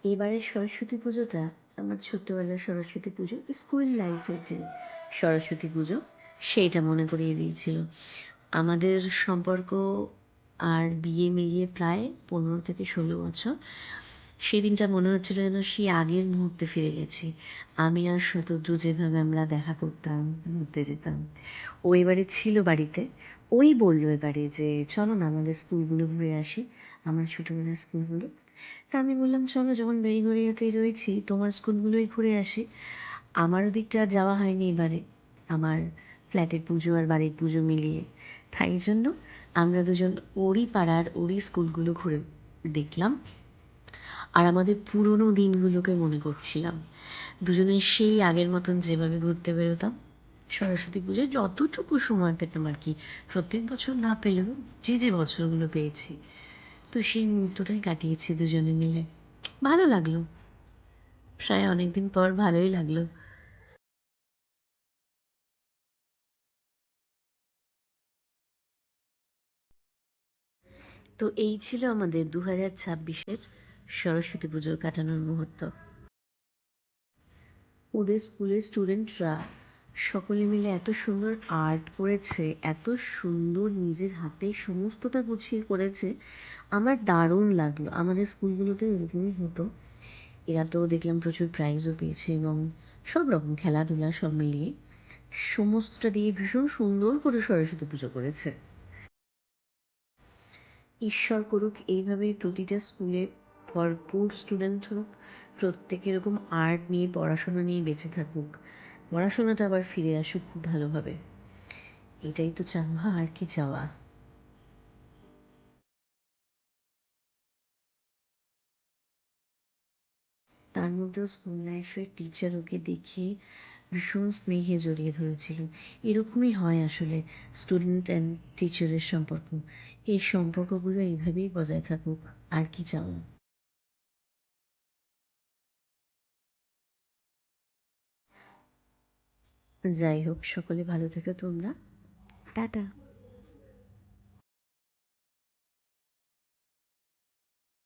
এবারের সরস্বতী পুজোটা আমার ছোট্টবেলার সরস্বতী পুজো, স্কুল লাইফের যে সরস্বতী পুজো সেইটা মনে করিয়ে দিয়েছিল। আমাদের সম্পর্ক আর বিয়ে মিলিয়ে প্রায় 15 থেকে 16 বছর। সেদিনটা মনে হচ্ছিল যেন সেই আগের মুহূর্তে ফিরে গেছি। আমি আর শতদ্রু যেভাবে আমরা দেখা করতাম, ঘুরতে যেতাম। ও এবারে ছিল বাড়িতে। ওই বললো এবারে যে চলো না আমাদের স্কুলগুলো ঘুরে আসি, আমার ছোটোবেলার স্কুলগুলো। তা আমি বললাম চলো, যখন বেরিগড়িয়াতেই রয়েছি তোমার স্কুলগুলোই ঘুরে আসি। আমার ওদিকটা আর যাওয়া হয়নি এবারে, আমার ফ্ল্যাটের পুজো আর বাড়ির পুজো মিলিয়ে। তাই জন্য আমরা দুজন ওরই পাড়ার ওরই স্কুলগুলো ঘুরে দেখলাম আর আমাদের পুরনো দিনগুলোকে মনে করছিলাম। দুজনের সেই আগের মতন যেভাবে ঘুরতে বেরোতাম সরস্বতী পুজোয় যতটুকু সময় পেতাম আর কি, প্রত্যেক বছর না পেলেও যে যে বছরগুলো পেয়েছি, তো সেই মুহূর্তটাই কাটিয়েছি দুজনে মিলে। ভালো লাগলো, প্রায় অনেকদিন পর ভালোই লাগলো। তো এই ছিল আমাদের 2026-এর সরস্বতী পুজোর কাটানোর মুহূর্ত। ওদের স্কুলের স্টুডেন্টরা সকলে মিলে এত সুন্দর আর্ট করেছে, এত সুন্দর নিজের হাতে সমস্তটা গুছিয়ে করেছে, আমার দারুণ লাগলো। আমাদের স্কুলগুলোতে এরকমই হতো। এরা তো দেখলাম প্রচুর প্রাইজও পেয়েছে এবং সব রকম খেলাধুলা সব মিলিয়ে সমস্তটা দিয়ে ভীষণ সুন্দর করে সরস্বতী পুজো করেছে। ঈশ্বর করুক এইভাবেই প্রতিটা স্কুলে ভরপুর স্টুডেন্ট হোক, প্রত্যেকে এরকম আর্ট নিয়ে পড়াশোনা নিয়ে বেঁচে থাকুক, পড়াশোনাটা আবার ফিরে আসুক খুব ভালোভাবে। এটাই তো চাওয়া, আর কি চাওয়া। তার মধ্যেও স্কুল লাইফের টিচার ওকে দেখে ভীষণ স্নেহে জড়িয়ে ধরেছিল। এরকমই হয় আসলে স্টুডেন্ট অ্যান্ড টিচারের সম্পর্ক। এই সম্পর্কগুলো এইভাবেই বজায় থাকুক, আর কি চাওয়া। যাই হোক, সকলে ভালো থেকো তোমরা। টাটা।